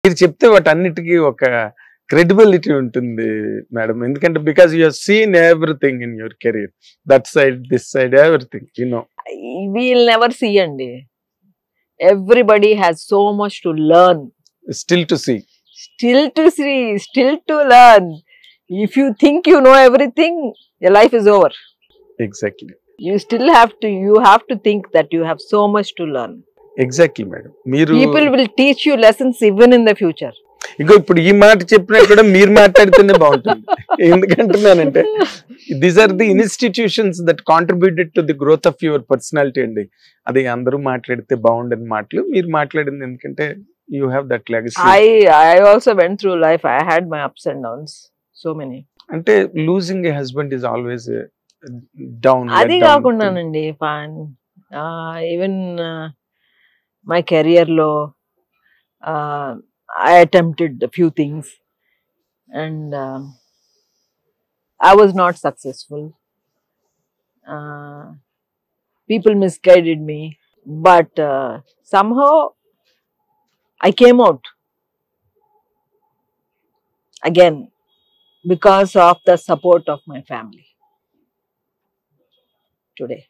మీరు చెప్తే వాటన్నిటికీ ఒక క్రెడిబిలిటీ ఉంటుంది మేడం. ఎందుకంటే because you have seen everything in your career, that side this side everything you know. We'll never see అండి. Everybody has so much to learn. Still to see. Still to see, still to learn. If you think you know everything, your life is over. Exactly. You have to think that you have so much to learn. Exactly madam. మీరు People will teach you lessons even in the future. ఇగో ఇప్పుడు ఈ మాట చెప్పినా కూడా మీరు మాట్లాడితేనే బాగుంటుంది. ఎందుకంటున్నానంటే these are the institutions that contributed to the growth of your personality అండి. అది అందరూ మాట్లాడితే బాగుండని మాటలు మీరు మాట్లాడింది, ఎందుకంటే you have that legacy. I also went through life. I had my ups and downs, so many. అంటే losing A husband is always down. అది కాకుండానండి ఈవెన్ మై కెరియర్ లో I attempted a few things and I was not successful. People misguided me, but somehow I came out again because of the support of my family. Today,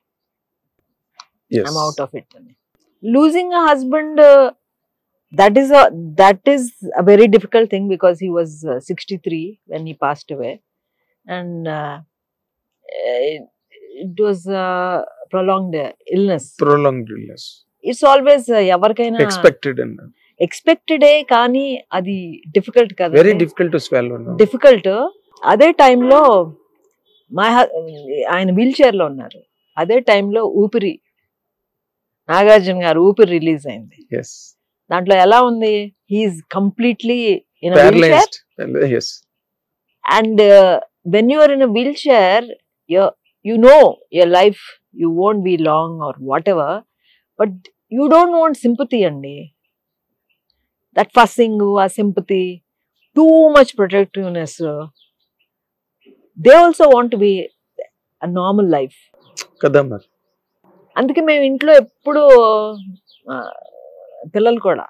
yes. I'm out of it. Losing a husband, that is a very difficult thing because he was 63 when he passed away, and it was prolonged illness. It's always evarkaina expected కానీ అది difficult కదా, very difficult to swallow. difficult. అదే టైంలో ఆయన wheel chair లో ఉన్నారు. అదే టైంలో ఊపిరి, నాగార్జున గారు ఊపిరి రిలీజ్ అయింది. yes. దాంట్లో ఎలా ఉంది, he's completely in a wheelchair. yes. And when you are in a wheelchair, you know your life, you won't be long or whatever, but you don't want sympathy andi. That fussing, sympathy, too much protectiveness. They also want to be a normal life కదా మరి. అందుకే మేము ఇంట్లో ఎప్పుడు పిల్లలు కూడా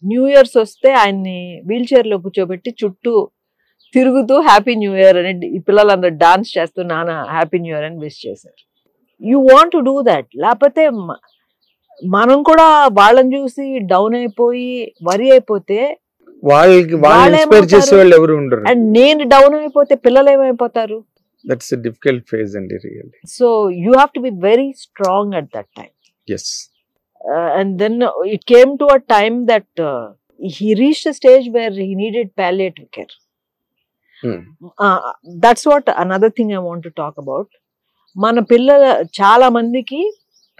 new years వస్తే ఆయన్ని వీల్ చైర్ లో కూర్చోబెట్టి చుట్టూ తిరుగుతూ హ్యాపీ న్యూ ఇయర్ అని ఈ పిల్లలందరూ డాన్స్ చేస్తూ నాన్న హ్యాపీ న్యూ ఇయర్ అని విష్ చేశారు. You want to do that. లేకపోతే మనం కూడా వాళ్ళని చూసి డౌన్ అయిపోయి వరి అయిపోతే అండ్ నేను డౌన్ అయిపోతే పిల్లలు ఏమైపోతారు? That's a difficult phase and really. So you have to be very strong at that time. Yes. And then it came to a time that he reached a stage where he needed palliative care. That's what another thing I want to talk about. మన పిల్లల చాలా మందికి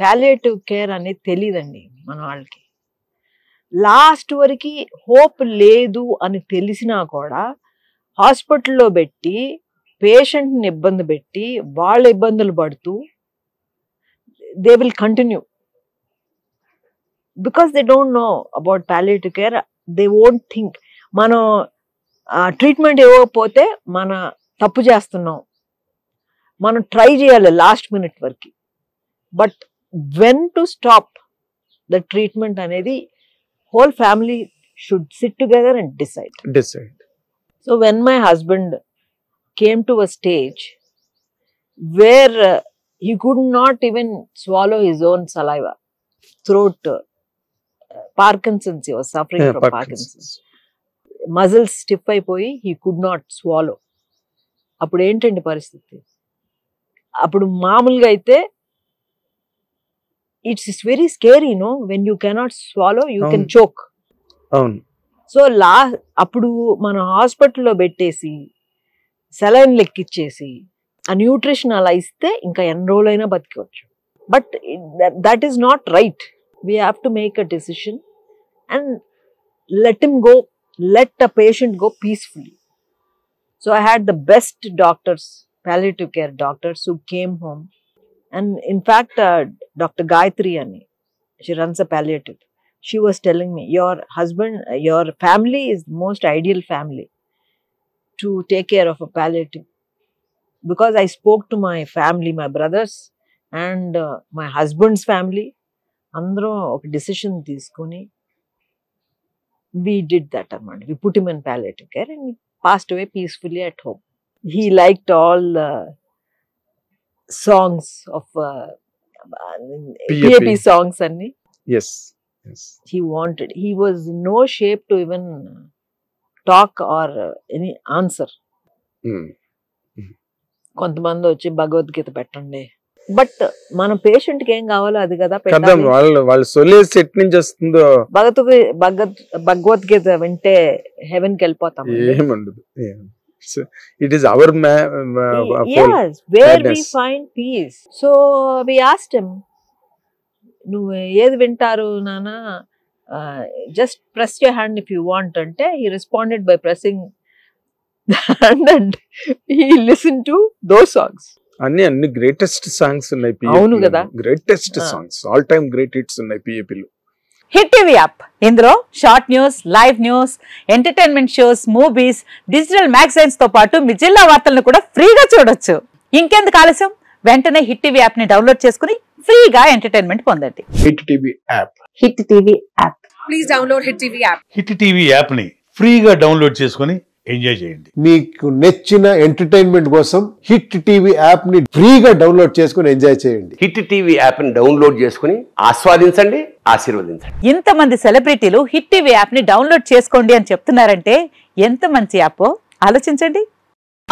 palliative care అనేది తెలియదండి. మన వాళ్ళకి last వరకు hope లేదు అని తెలిసినా కూడా హాస్పిటల్లో పెట్టి పేషెంట్ని ఇబ్బంది పెట్టి వాళ్ళ ఇబ్బందులు పడుతూ they will continue because they don't know about palliative care. They won't think మనం ట్రీట్మెంట్ ఇవ్వకపోతే మన తప్పు చేస్తున్నాం, మనం ట్రై చేయాలి లాస్ట్ మినిట్ వరకు. But when to stop the treatment అనేది whole family should sit together and decide. So when my husband came to a stage where he could not even swallow his own saliva. Throat, Parkinson's, he was suffering from Parkinson's. Muscles stiff అయిపోయి he could not swallow. అప్పుడు ఏంటండి పరిస్థితి? అప్పుడు మామూలుగా అయితే it's very scary, no? When you cannot swallow, you can choke. So అప్పుడు మన హాస్పిటల్లో పెట్టేసి సెలైన్ లెక్కిచ్చేసి ఆ న్యూట్రిషన్ అలా ఇస్తే ఇంకా ఎన్ని రోజులైనా బతికవచ్చు. But that is not right. We have to make a decision and let him go, let a patient go peacefully. So I had the best doctors, palliative care doctors who came home. And in fact, Dr. Gayatri Ani, she runs a palliative. She was telling me, your husband, your family is the most ideal family to take care of a palliative, because I spoke to my family, my brothers and my husband's family. Andro oka decision teeskoni we did that, Armand. We put him in palliative care and he passed away peacefully at home. He liked all songs of PAP songs and yes. he wanted. He was in no shape to even talk or any answer. కొంతమంది వచ్చి భగవద్గీత పెట్టండి, but మన patient కి ఏం కావాలో అది కదా పెట్టాలి. వాళ్ళ సొల్యూస్ ఎట్ నుంచి వస్తుందో భగవద్గీత వింటే హెవెన్ కి వెళ్ళిపోతాం. ఏముండదు. It is our yes, where we find peace. So we asked him, నువ్వు ఏది వింటారు నానా, just press your hand if you want అంటే he responded by pressing the hand and he listened to those songs. అన్ని greatest songs ఉన్నాయి PAP. అవును కదా, greatest songs, all time great hits ఉన్నాయి PAP లో. హిట్ టీవీ యాప్, ఇందులో short news, live news, entertainment shows, movies, digital magazines తో పాటు మీ జిల్లా వార్తలను కూడా ఫ్రీగా చూడొచ్చు. ఇంకెందుకు ఆలస్యం, వెంటనే హిట్ టీవీ యాప్ ని డౌన్లోడ్ చేసుకుని ఫ్రీగా ఎంటర్టైన్మెంట్ పొందండి. Hit TV app. Hit TV app, please download hit TV app. Hit TV app ని ఫ్రీగా డౌన్లోడ్ చేసుకుని ఎంజాయ్ చేయండి. మీకు నచ్చిన ఎంటర్టైన్మెంట్ కోసం హిట్ టీవీ యాప్ ని ఫ్రీగా డౌన్లోడ్ చేసుకుని ఎంజాయ్ చేయండి. హిట్ టీవీ యాప్ ని డౌన్లోడ్ చేసుకుని ఆస్వాదించండి, ఆశీర్వదించండి. ఇంతమంది సెలబ్రిటీలు హిట్ టీవీ యాప్ ని డౌన్లోడ్ చేసుకోండి అని చెప్తున్నారంటే ఎంత మంచి యాప్ ఆలోచించండి.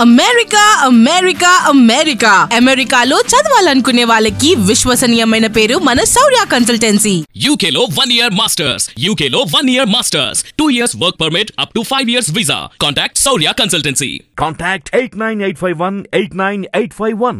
అమెరికా అమెరికా అమెరికా అమెరికాలో చదవాలనుకునే వాళ్ళకి విశ్వసనీయమైన పేరు మన శౌర్య కన్సల్టెన్సీ. UK లో 1 year masters, UK లో 1 year masters, 2 years work permit up to 5 years visa. Contact Saurya Consultancy. Contact 89851 89851.